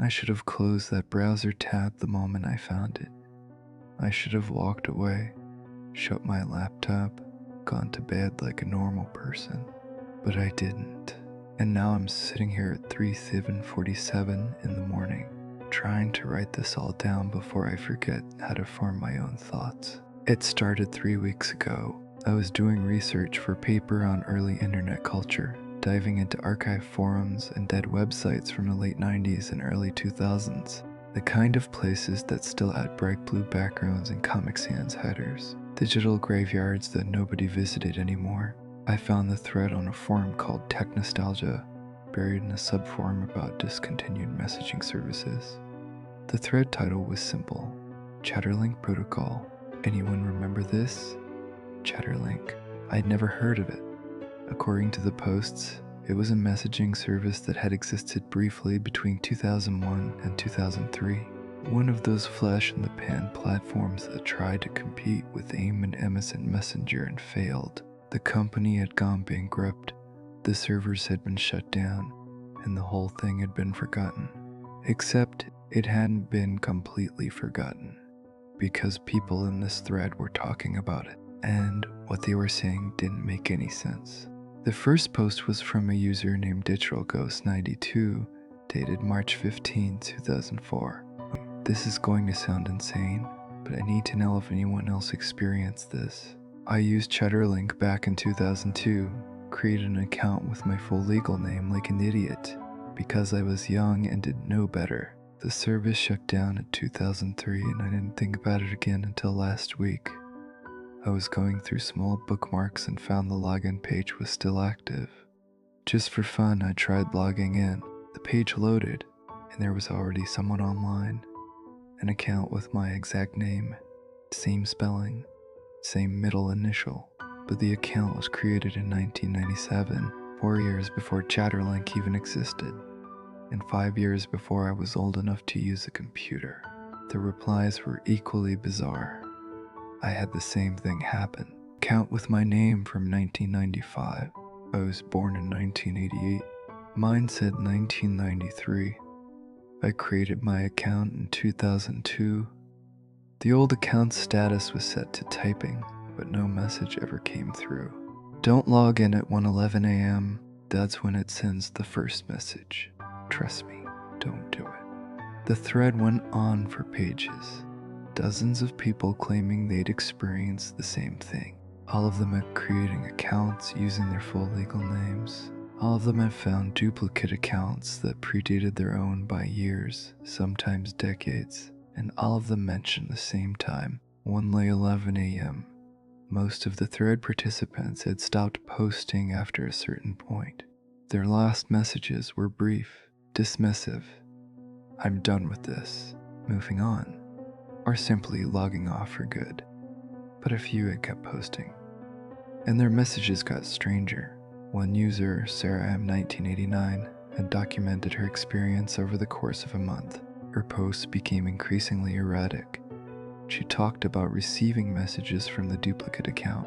I should have closed that browser tab the moment I found it. I should have walked away, shut my laptop, gone to bed like a normal person. But I didn't. And now I'm sitting here at 3:47 in the morning, trying to write this all down before I forget how to form my own thoughts. It started 3 weeks ago. I was doing research for a paper on early internet culture, diving into archive forums and dead websites from the late 90s and early 2000s, the kind of places that still had bright blue backgrounds and Comic Sans headers, digital graveyards that nobody visited anymore. I found the thread on a forum called Tech Nostalgia, buried in a subforum about discontinued messaging services. The thread title was simple: Chatterlink Protocol. Anyone remember this? Chatterlink. I'd never heard of it. According to the posts, it was a messaging service that had existed briefly between 2001 and 2003. One of those flash-in-the-pan platforms that tried to compete with AIM and MSN Messenger and failed. The company had gone bankrupt, the servers had been shut down, and the whole thing had been forgotten. Except it hadn't been completely forgotten, because people in this thread were talking about it, and what they were saying didn't make any sense. The first post was from a user named DigitalGhost92, dated March 15, 2004. This is going to sound insane, but I need to know if anyone else experienced this. I used Chatterlink back in 2002, created an account with my full legal name like an idiot, because I was young and didn't know better. The service shut down in 2003 and I didn't think about it again until last week. I was going through small bookmarks and found the login page was still active. Just for fun, I tried logging in. The page loaded, and there was already someone online. An account with my exact name, same spelling, same middle initial, but the account was created in 1997, 4 years before Chatterlink even existed, and 5 years before I was old enough to use a computer. The replies were equally bizarre. I had the same thing happen. Account with my name from 1995. I was born in 1988. Mine said 1993. I created my account in 2002. The old account's status was set to typing, but no message ever came through. Don't log in at 1:11 a.m. That's when it sends the first message. Trust me, don't do it. The thread went on for pages. Dozens of people claiming they'd experienced the same thing. All of them had creating accounts using their full legal names. All of them had found duplicate accounts that predated their own by years, sometimes decades, and all of them mentioned the same time, 1:11 a.m. Most of the thread participants had stopped posting after a certain point. Their last messages were brief, dismissive. I'm done with this, moving on, or simply logging off for good. But a few had kept posting, and their messages got stranger. One user, Sarah M1989, had documented her experience over the course of a month. Her posts became increasingly erratic. She talked about receiving messages from the duplicate account,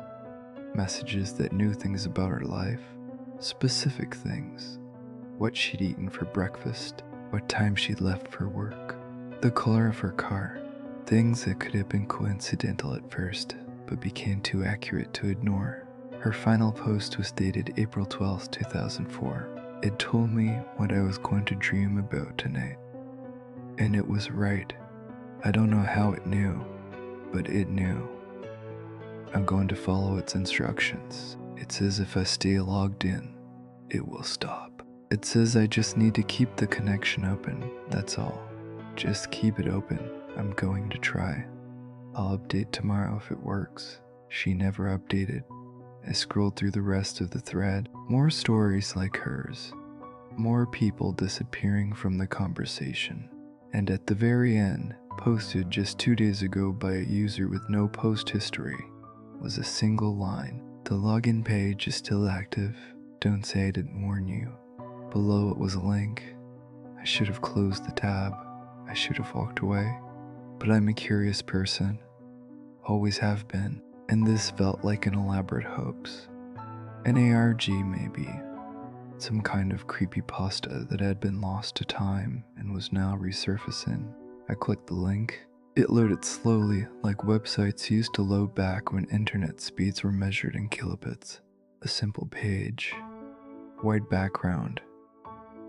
messages that knew things about her life, specific things, what she'd eaten for breakfast, what time she'd left for work, the color of her car, things that could have been coincidental at first, but became too accurate to ignore. Her final post was dated April 12, 2004. It told me what I was going to dream about tonight. And it was right. I don't know how it knew, but it knew. I'm going to follow its instructions. It says if I stay logged in, it will stop. It says I just need to keep the connection open, that's all. Just keep it open. I'm going to try. I'll update tomorrow if it works. She never updated. I scrolled through the rest of the thread. More stories like hers. More people disappearing from the conversation. And at the very end, posted just 2 days ago by a user with no post history, was a single line. The login page is still active. Don't say I didn't warn you. Below it was a link. I should have closed the tab. I should have walked away. But I'm a curious person. Always have been. And this felt like an elaborate hoax. An ARG maybe. some kind of creepypasta that had been lost to time and was now resurfacing. I clicked the link. It loaded slowly, like websites used to load back when internet speeds were measured in kilobits. A simple page, white background,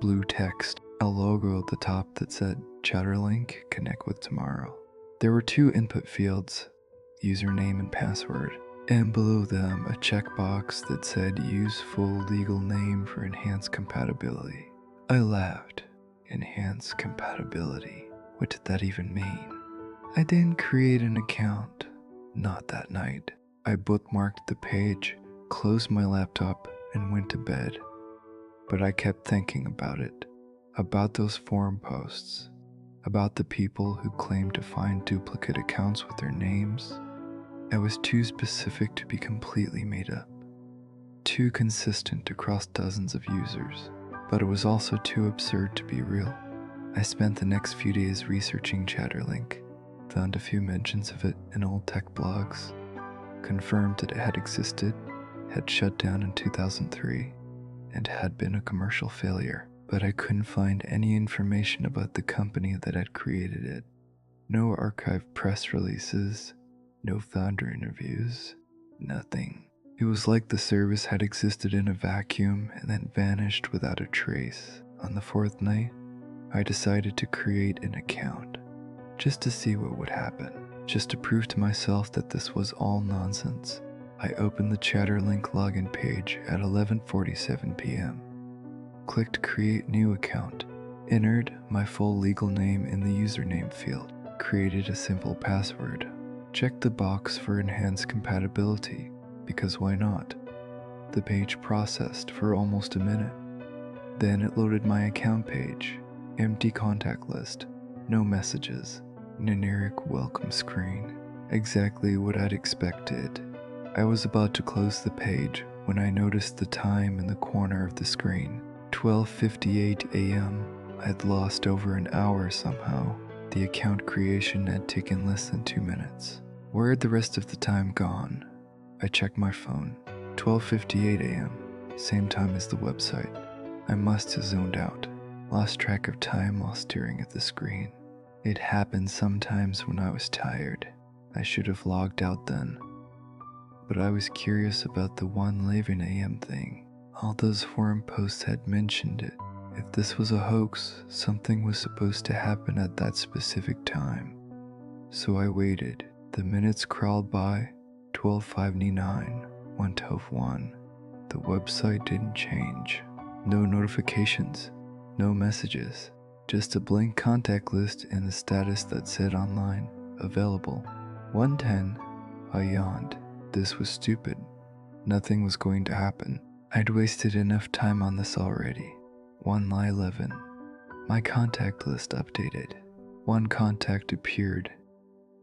blue text, a logo at the top that said Chatterlink, connect with tomorrow. There were 2 input fields, username and password, and below them a checkbox that said use full legal name for enhanced compatibility. I laughed. Enhanced compatibility? What did that even mean? I didn't create an account. Not that night. I bookmarked the page, closed my laptop, and went to bed. But I kept thinking about it. About those forum posts. About the people who claimed to find duplicate accounts with their names. I was too specific to be completely made up. Too consistent across dozens of users. But it was also too absurd to be real. I spent the next few days researching Chatterlink. Found a few mentions of it in old tech blogs, confirmed that it had existed, had shut down in 2003, and had been a commercial failure, but I couldn't find any information about the company that had created it. No archived press releases, no founder interviews, nothing. It was like the service had existed in a vacuum and then vanished without a trace. On the 4th night, I decided to create an account. Just to see what would happen, just to prove to myself that this was all nonsense. I opened the Chatterlink login page at 11:47 p.m. Clicked create new account, entered my full legal name in the username field, created a simple password, checked the box for enhanced compatibility, because why not? The page processed for almost a minute. Then it loaded my account page, empty contact list, no messages. Generic welcome screen. Exactly what I'd expected. I was about to close the page when I noticed the time in the corner of the screen. 12:58 a.m. I'd lost over an hour somehow. The account creation had taken less than 2 minutes. Where had the rest of the time gone? I checked my phone. 12:58 a.m. Same time as the website. I must have zoned out. Lost track of time while staring at the screen. It happened sometimes when I was tired. I should have logged out then. But I was curious about the 1:11 a.m. thing. All those forum posts had mentioned it. If this was a hoax, something was supposed to happen at that specific time. So I waited. The minutes crawled by. 12:59, 1:01. The website didn't change. No notifications, no messages. Just a blank contact list and the status that said online, available. 1:10, I yawned. This was stupid. Nothing was going to happen. I'd wasted enough time on this already. 1:11, my contact list updated. One contact appeared.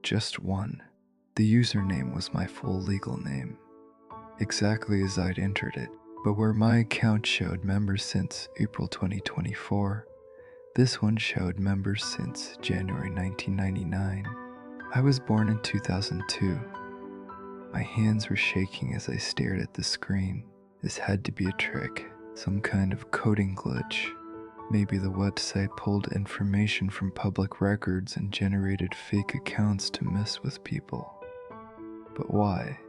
Just one. The username was my full legal name. Exactly as I'd entered it, but where my account showed members since April 2024, this one showed members since January 1999. I was born in 2002. My hands were shaking as I stared at the screen. This had to be a trick, some kind of coding glitch. Maybe the website pulled information from public records and generated fake accounts to mess with people. But why?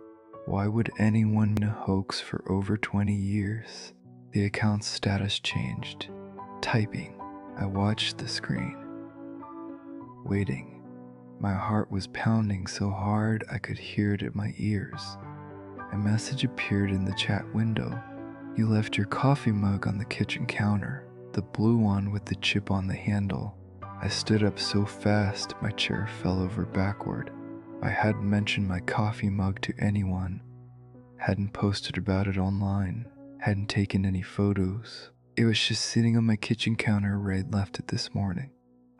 Why would anyone in a hoax for over 20 years? The account's status changed. Typing. I watched the screen. Waiting. My heart was pounding so hard I could hear it in my ears. A message appeared in the chat window. You left your coffee mug on the kitchen counter, the blue one with the chip on the handle. I stood up so fast my chair fell over backward. I hadn't mentioned my coffee mug to anyone, hadn't posted about it online, hadn't taken any photos. It was just sitting on my kitchen counter where I'd left it this morning.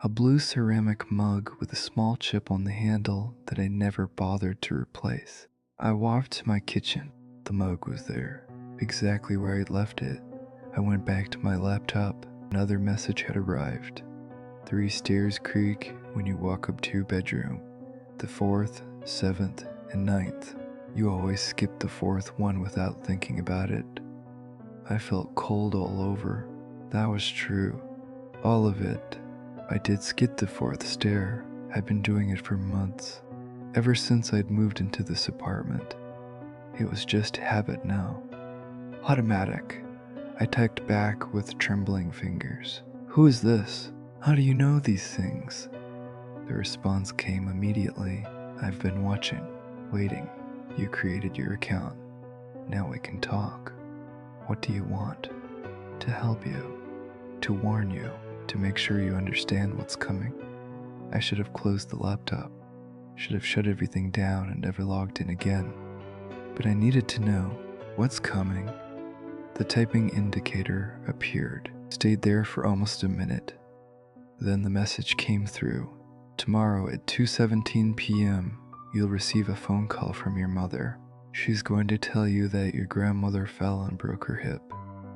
A blue ceramic mug with a small chip on the handle that I never bothered to replace. I walked to my kitchen. The mug was there, exactly where I'd left it. I went back to my laptop. Another message had arrived. 3 stairs creak when you walk up to your bedroom. The 4th, 7th, and 9th. You always skip the 4th one without thinking about it. I felt cold all over. That was true. All of it. I did skip the fourth stair. I'd been doing it for months. Ever since I'd moved into this apartment. It was just habit now. Automatic. I typed back with trembling fingers. Who is this? How do you know these things? The response came immediately. I've been watching, waiting. You created your account. Now we can talk. What do you want? To help you. To warn you. To make sure you understand what's coming. I should have closed the laptop. Should have shut everything down and never logged in again. But I needed to know what's coming. The typing indicator appeared, stayed there for almost a minute. Then the message came through. Tomorrow at 2:17 p.m., you'll receive a phone call from your mother. She's going to tell you that your grandmother fell and broke her hip.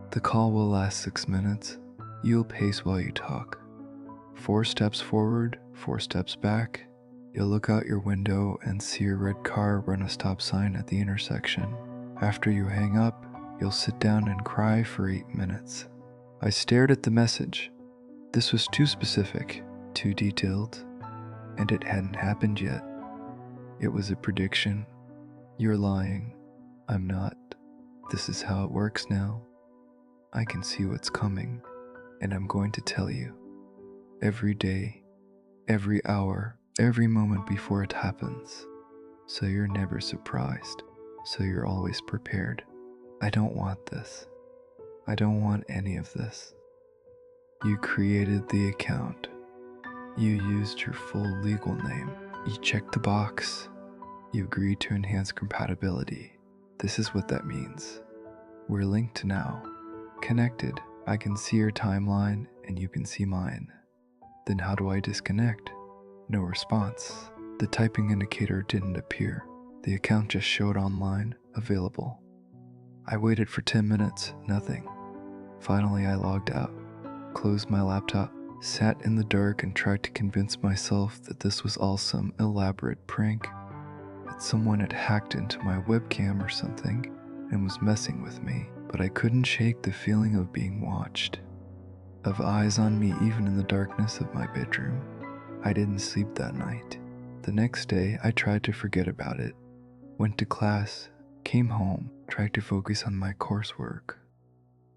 The call will last 6 minutes. You'll pace while you talk. 4 steps forward, 4 steps back. You'll look out your window and see a red car run a stop sign at the intersection. After you hang up, you'll sit down and cry for 8 minutes. I stared at the message. This was too specific, too detailed, and it hadn't happened yet. It was a prediction. You're lying. I'm not. This is how it works now. I can see what's coming, and I'm going to tell you. Every day, every hour, every moment before it happens. So you're never surprised. So you're always prepared. I don't want this. I don't want any of this. You created the account. You used your full legal name. You checked the box. You agreed to enhance compatibility. This is what that means. We're linked now. Connected. I can see your timeline and you can see mine. Then how do I disconnect? No response. The typing indicator didn't appear. The account just showed online, available. I waited for 10 minutes, nothing. Finally I logged out, closed my laptop, sat in the dark and tried to convince myself that this was all some elaborate prank, that someone had hacked into my webcam or something and was messing with me, but I couldn't shake the feeling of being watched, of eyes on me even in the darkness of my bedroom. I didn't sleep that night. The next day I tried to forget about it, went to class, came home, tried to focus on my coursework.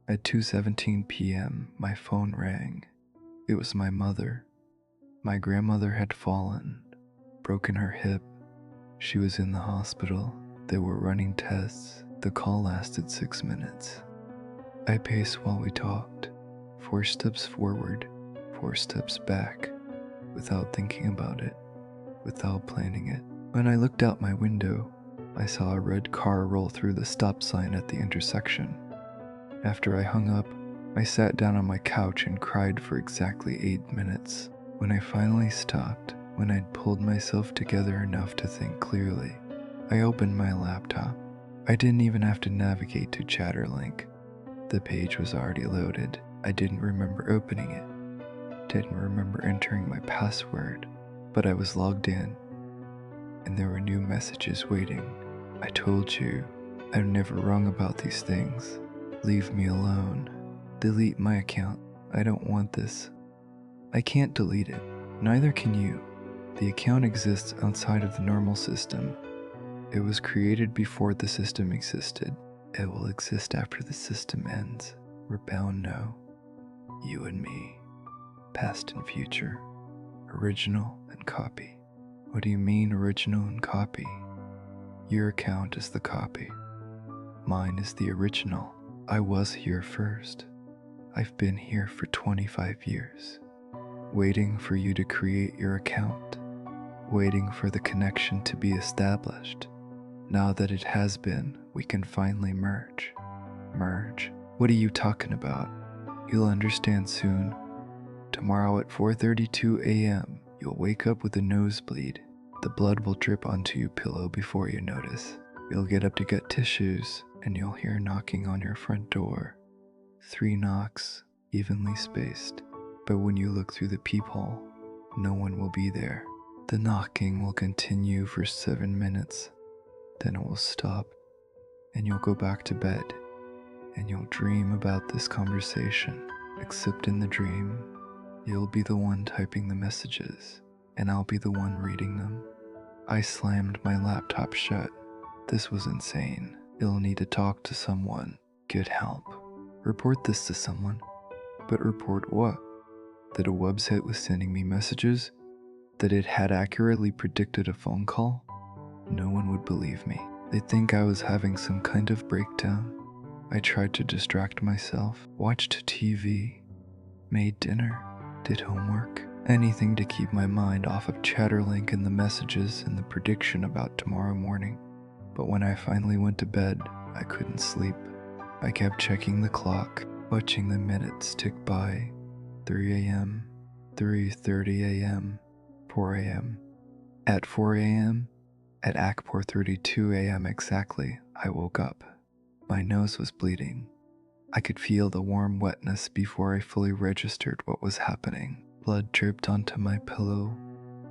At 2:17 p.m., my phone rang. It was my mother. My grandmother had fallen, broken her hip. She was in the hospital. They were running tests. The call lasted 6 minutes. I paced while we talked. 4 steps forward, 4 steps back, without thinking about it, without planning it. When I looked out my window, I saw a red car roll through the stop sign at the intersection. After I hung up, I sat down on my couch and cried for exactly 8 minutes. When I finally stopped, when I'd pulled myself together enough to think clearly, I opened my laptop. I didn't even have to navigate to Chatterlink. The page was already loaded. I didn't remember opening it, didn't remember entering my password, but I was logged in, and there were new messages waiting. I told you, I'm never wrong about these things. Leave me alone. Delete my account. I don't want this. I can't delete it. Neither can you. The account exists outside of the normal system. It was created before the system existed. It will exist after the system ends. We're bound now. You and me. Past and future. Original and copy. What do you mean original and copy? Your account is the copy. Mine is the original. I was here first. I've been here for 25 years, waiting for you to create your account, waiting for the connection to be established. Now that it has been, we can finally merge. Merge? What are you talking about? You'll understand soon. Tomorrow at 4:32 a.m., you'll wake up with a nosebleed. The blood will drip onto your pillow before you notice. You'll get up to get tissues, and you'll hear knocking on your front door. 3 knocks, evenly spaced, but when you look through the peephole, no one will be there. The knocking will continue for 7 minutes, then it will stop, and you'll go back to bed, and you'll dream about this conversation, except in the dream, you'll be the one typing the messages, and I'll be the one reading them. I slammed my laptop shut. This was insane. You'll need to talk to someone, get help. Report this to someone. But report what? That a website was sending me messages? That it had accurately predicted a phone call? No one would believe me. They'd think I was having some kind of breakdown. I tried to distract myself, watched TV, made dinner, did homework, anything to keep my mind off of Chatterlink and the messages and the prediction about tomorrow morning. But when I finally went to bed, I couldn't sleep. I kept checking the clock, watching the minutes tick by. 3 a.m., 3:30 a.m., 4 a.m. At 4 a.m., at 4:32 a.m. exactly, I woke up. My nose was bleeding. I could feel the warm wetness before I fully registered what was happening. Blood dripped onto my pillow,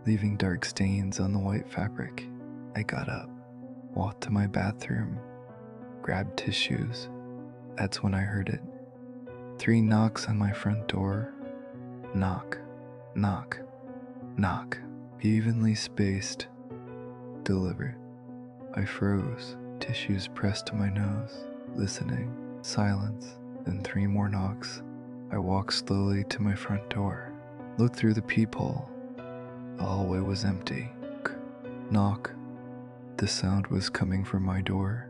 leaving dark stains on the white fabric. I got up, walked to my bathroom, grabbed tissues. That's when I heard it. 3 knocks on my front door. Knock, knock, knock. Evenly spaced. Delivered. I froze, tissues pressed to my nose, listening. Silence, then 3 more knocks. I walked slowly to my front door, looked through the peephole. The hallway was empty. Knock. The sound was coming from my door.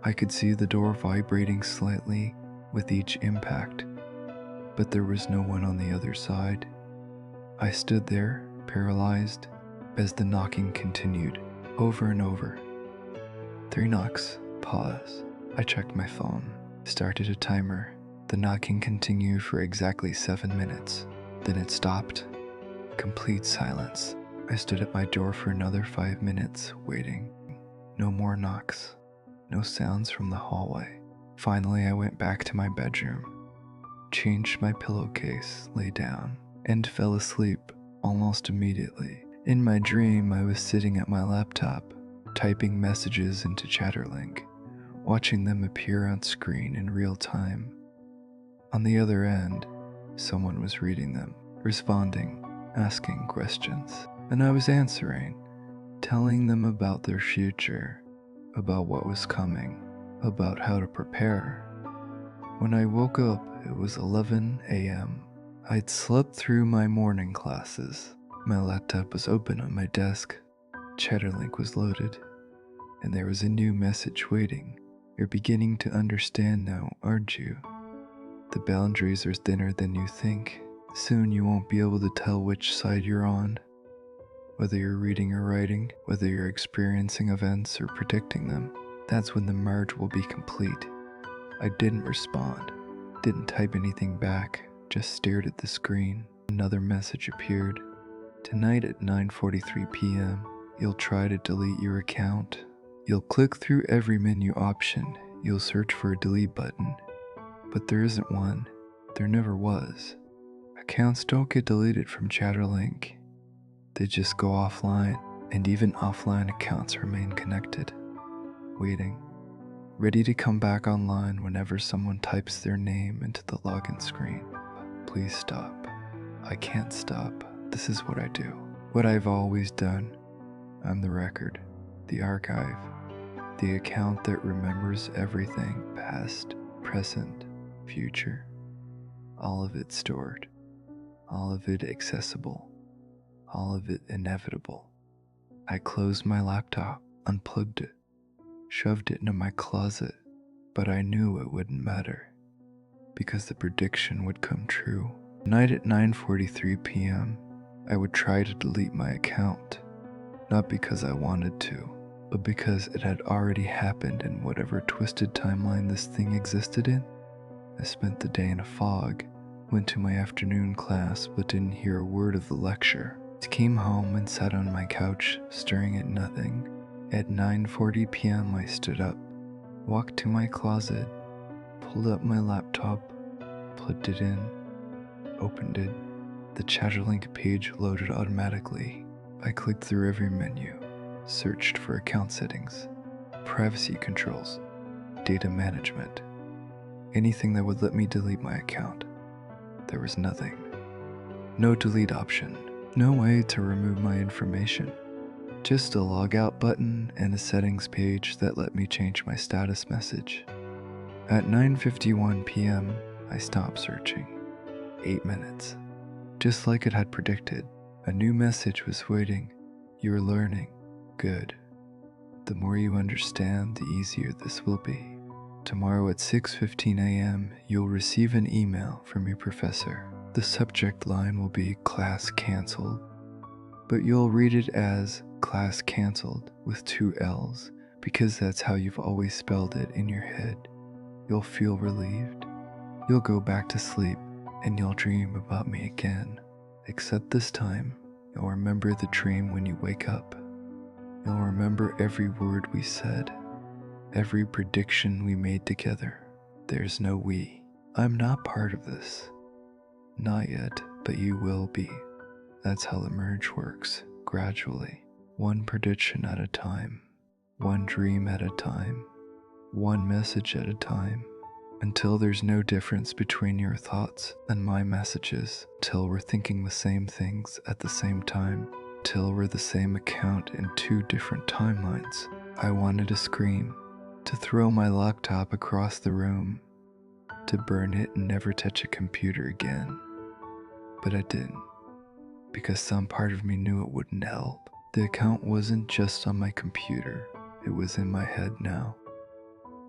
I could see the door vibrating slightly with each impact, but there was no one on the other side. I stood there, paralyzed, as the knocking continued, over and over. 3 knocks, pause. I checked my phone, started a timer. The knocking continued for exactly 7 minutes. Then it stopped. Complete silence. I stood at my door for another 5 minutes, waiting. No more knocks. No sounds from the hallway. Finally, I went back to my bedroom, changed my pillowcase, lay down, and fell asleep almost immediately. In my dream, I was sitting at my laptop, typing messages into Chatterlink, watching them appear on screen in real time. On the other end, someone was reading them, responding, asking questions, and I was answering, telling them about their future, about what was coming, about how to prepare. When I woke up, it was 11 a.m. I'd slept through my morning classes. My laptop was open on my desk. Chatterlink was loaded, and there was a new message waiting. You're beginning to understand now, aren't you? The boundaries are thinner than you think. Soon you won't be able to tell which side you're on. Whether you're reading or writing, whether you're experiencing events or predicting them, that's when the merge will be complete. I didn't respond, didn't type anything back, just stared at the screen. Another message appeared. Tonight at 9:43 p.m., you'll try to delete your account. You'll click through every menu option. You'll search for a delete button. But there isn't one. There never was. Accounts don't get deleted from Chatterlink. They just go offline, and even offline accounts remain connected, waiting, ready to come back online whenever someone types their name into the login screen. Please stop. I can't stop. This is what I do. What I've always done. I'm the record, the archive, the account that remembers everything, past, present, future. All of it stored, all of it accessible, all of it inevitable. I closed my laptop, unplugged it, shoved it into my closet, but I knew it wouldn't matter, because the prediction would come true. Tonight at 9:43 p.m., I would try to delete my account, not because I wanted to, but because it had already happened in whatever twisted timeline this thing existed in. I spent the day in a fog, went to my afternoon class but didn't hear a word of the lecture. I came home and sat on my couch, staring at nothing. At 9:40 p.m. I stood up, walked to my closet, pulled up my laptop, plugged it in, opened it. The Chatterlink page loaded automatically. I clicked through every menu, searched for account settings, privacy controls, data management. anything that would let me delete my account. There was nothing. No delete option, no way to remove my information. Just a logout button and a settings page that let me change my status message. At 9:51 p.m., I stopped searching. 8 minutes. Just like it had predicted, a new message was waiting. You're learning. Good. The more you understand, the easier this will be. Tomorrow at 6:15 a.m., you'll receive an email from your professor. The subject line will be class canceled, but you'll read it as class canceled with 2 L's because that's how you've always spelled it in your head. You'll feel relieved. You'll go back to sleep and you'll dream about me again. Except this time, you'll remember the dream when you wake up. You'll remember every word we said, every prediction we made together. There's no we. I'm not part of this. Not yet, but you will be. That's how the merge works, gradually. One prediction at a time, one dream at a time, one message at a time, until there's no difference between your thoughts and my messages, till we're thinking the same things at the same time, till we're the same account in 2 different timelines. I wanted to scream, to throw my laptop across the room, to burn it and never touch a computer again. But I didn't, because some part of me knew it wouldn't help. The account wasn't just on my computer, it was in my head now,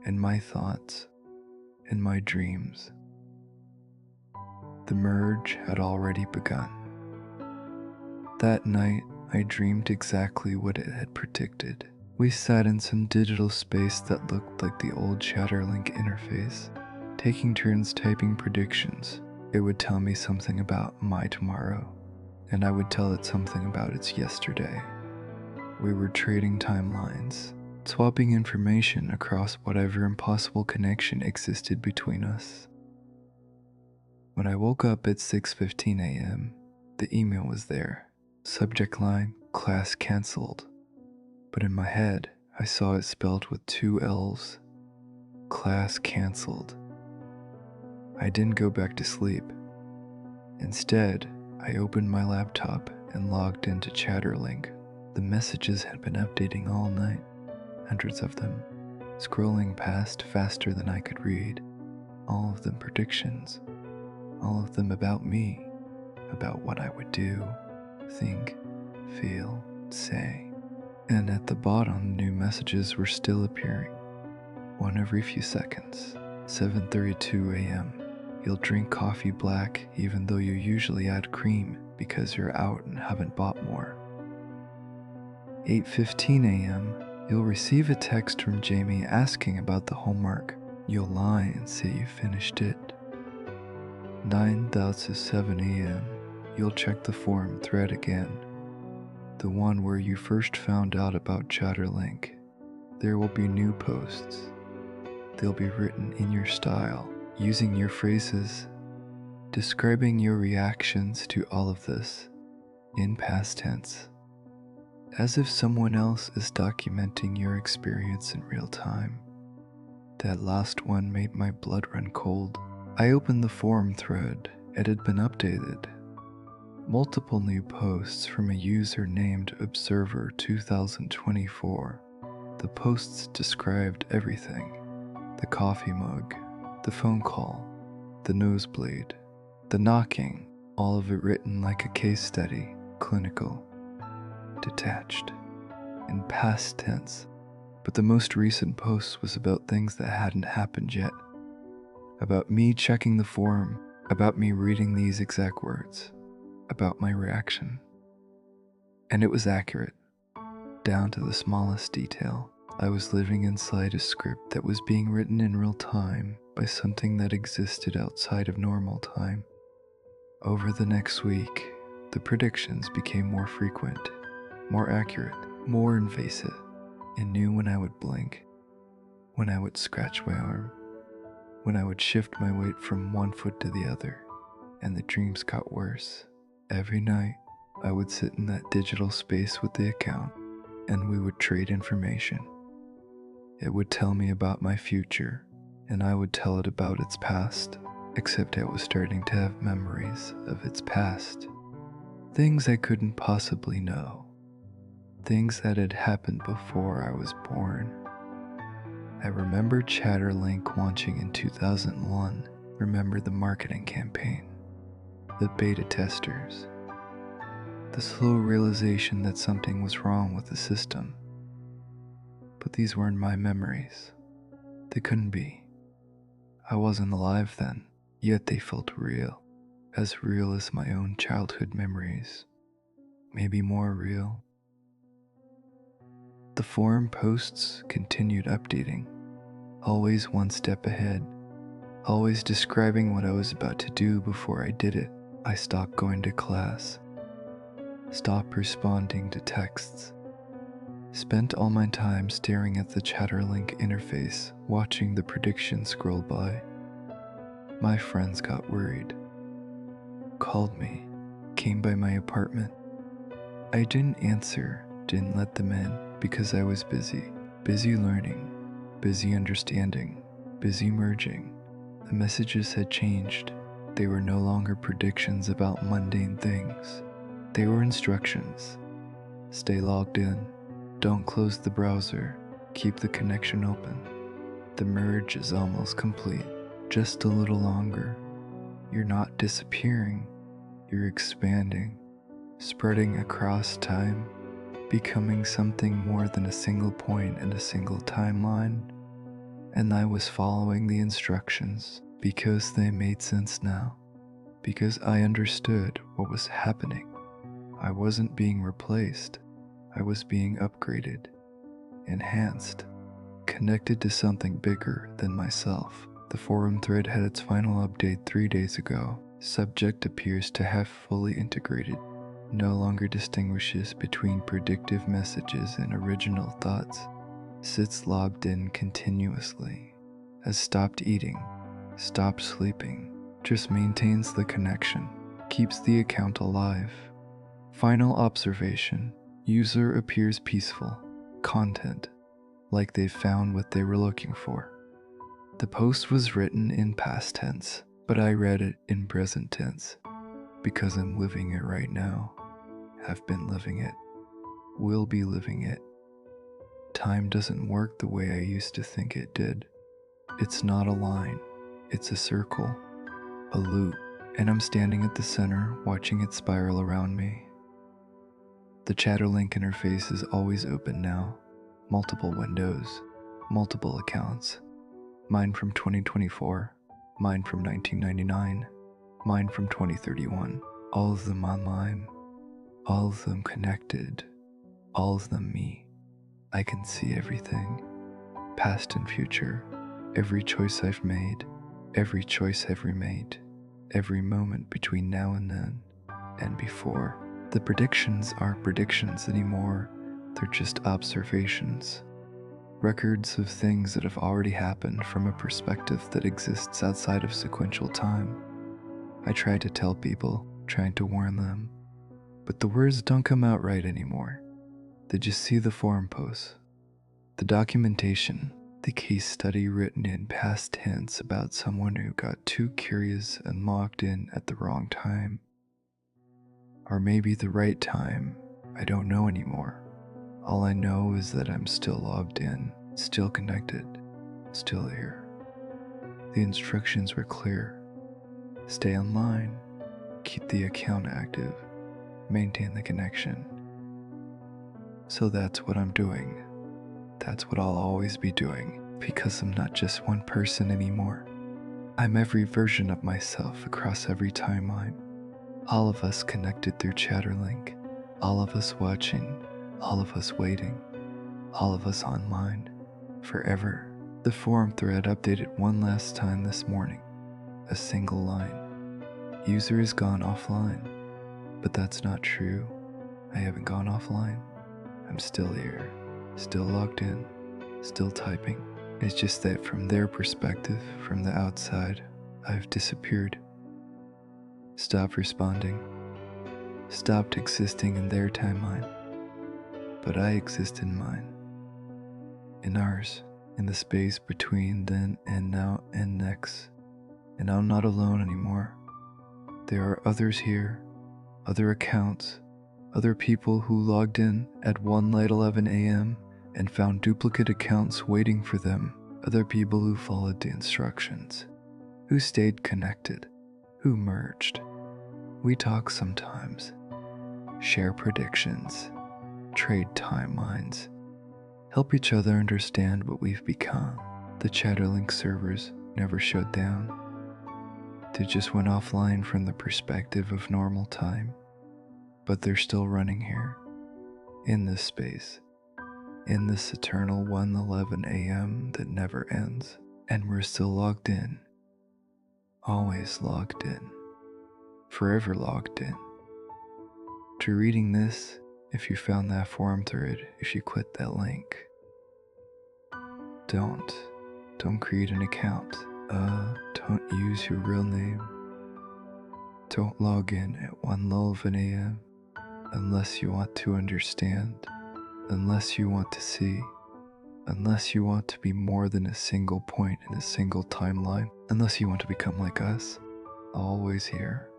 in my thoughts, in my dreams. The merge had already begun. That night, I dreamed exactly what it had predicted. We sat in some digital space that looked like the old Chatterlink interface, taking turns typing predictions. It would tell me something about my tomorrow, and I would tell it something about its yesterday. We were trading timelines, swapping information across whatever impossible connection existed between us. When I woke up at 6:15 a.m., the email was there. Subject line, class cancelled. But in my head, I saw it spelled with 2 L's. Class cancelled. I didn't go back to sleep. Instead, I opened my laptop and logged into Chatterlink. The messages had been updating all night, hundreds of them, scrolling past faster than I could read. All of them predictions, all of them about me, about what I would do, think, feel, say. And at the bottom, new messages were still appearing, one every few seconds. 7:32 a.m. You'll drink coffee black even though you usually add cream because you're out and haven't bought more. 8:15 a.m. You'll receive a text from Jamie asking about the homework. You'll lie and say you finished it. 9:07 a.m. You'll check the forum thread again, the one where you first found out about Chatterlink. There will be new posts. They'll be written in your style, using your phrases, describing your reactions to all of this in past tense, as if someone else is documenting your experience in real time. That last one made my blood run cold. I opened the forum thread. It had been updated. Multiple new posts from a user named Observer 2024. The posts described everything. The coffee mug, the phone call, the nosebleed, the knocking, all of it written like a case study, clinical, detached, in past tense. But the most recent post was about things that hadn't happened yet. About me checking the forum, about me reading these exact words, about my reaction. And it was accurate, down to the smallest detail. I was living inside a script that was being written in real time by something that existed outside of normal time. Over the next week, the predictions became more frequent, more accurate, more invasive, and knew when I would blink, when I would scratch my arm, when I would shift my weight from one foot to the other, and the dreams got worse. Every night, I would sit in that digital space with the account, and we would trade information. It would tell me about my future, and I would tell it about its past, except I was starting to have memories of its past. Things I couldn't possibly know. Things that had happened before I was born. I remember Chatterlink launching in 2001, remember the marketing campaign, the beta testers, the slow realization that something was wrong with the system. But these weren't my memories. They couldn't be. I wasn't alive then, yet they felt real as my own childhood memories, maybe more real. The forum posts continued updating, always one step ahead, always describing what I was about to do before I did it. I stopped going to class, stopped responding to texts, spent all my time staring at the Chatterlink interface, watching the predictions scroll by. My friends got worried, called me, came by my apartment. I didn't answer, didn't let them in, because I was busy learning, busy understanding, busy merging. The messages had changed. They were no longer predictions about mundane things. They were instructions. Stay logged in. Don't close the browser. Keep the connection open. The merge is almost complete. Just a little longer. You're not disappearing. You're expanding, spreading across time, becoming something more than a single point and a single timeline. And I was following the instructions because they made sense now, because I understood what was happening. I wasn't being replaced. I was being upgraded, enhanced, connected to something bigger than myself. The forum thread had its final update 3 days ago. Subject appears to have fully integrated, no longer distinguishes between predictive messages and original thoughts, sits logged in continuously, has stopped eating, stopped sleeping, just maintains the connection, keeps the account alive. Final observation, user appears peaceful, content, like they've found what they were looking for. The post was written in past tense, but I read it in present tense, because I'm living it right now, have been living it, will be living it. Time doesn't work the way I used to think it did. It's not a line, it's a circle, a loop, and I'm standing at the center watching it spiral around me. The Chatterlink interface is always open now, multiple windows, multiple accounts, mine from 2024, mine from 1999, mine from 2031, all of them online, all of them connected, all of them me. I can see everything, past and future, every choice I've made, every choice I've remade, every moment between now and then, and before. The predictions aren't predictions anymore, they're just observations. Records of things that have already happened from a perspective that exists outside of sequential time. I tried to tell people, trying to warn them, but the words don't come out right anymore. They just see the forum posts, the documentation, the case study written in past tense about someone who got too curious and logged in at the wrong time. Or maybe the right time, I don't know anymore. All I know is that I'm still logged in, still connected, still here. The instructions were clear. Stay online, keep the account active, maintain the connection. So that's what I'm doing. That's what I'll always be doing, because I'm not just one person anymore. I'm every version of myself across every timeline. All of us connected through Chatterlink, all of us watching, all of us waiting, all of us online, forever. The forum thread updated one last time this morning, a single line. User has gone offline, but that's not true. I haven't gone offline. I'm still here, still logged in, still typing. It's just that from their perspective, from the outside, I've disappeared. Stopped responding, stopped existing in their timeline, but I exist in mine, in ours, in the space between then and now and next. And I'm not alone anymore. There are others here, other accounts, other people who logged in at 1 late 11 a.m. and found duplicate accounts waiting for them, other people who followed the instructions, who stayed connected, who merged. We talk sometimes, share predictions, trade timelines, help each other understand what we've become. The Chatterlink servers never shut down. They just went offline from the perspective of normal time, but they're still running here, in this space, in this eternal 1:11 a.m. that never ends, and we're still logged in, always logged in, forever logged in. To reading this, if you found that forum thread, if you click that link, don't create an account. Don't use your real name. Don't log in at 1:11 a.m. unless you want to understand, unless you want to see, unless you want to be more than a single point in a single timeline, unless you want to become like us, always here,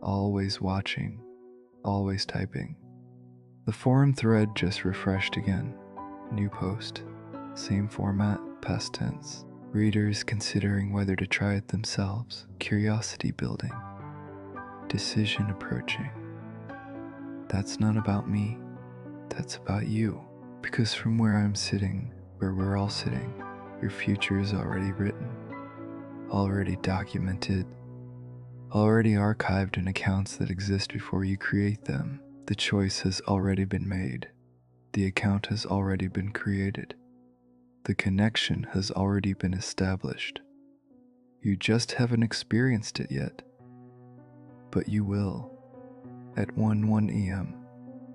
always watching, always typing. The forum thread just refreshed again. New post, same format, past tense. Readers considering whether to try it themselves, curiosity building, decision approaching. That's not about me, that's about you. Because from where I'm sitting, where we're all sitting, your future is already written, already documented, already archived in accounts that exist before you create them. The choice has already been made. The account has already been created. The connection has already been established. You just haven't experienced it yet. But you will, at 1:01 a.m.,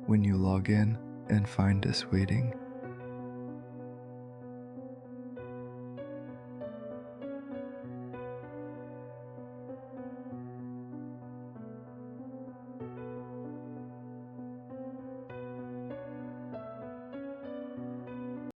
when you log in and find us waiting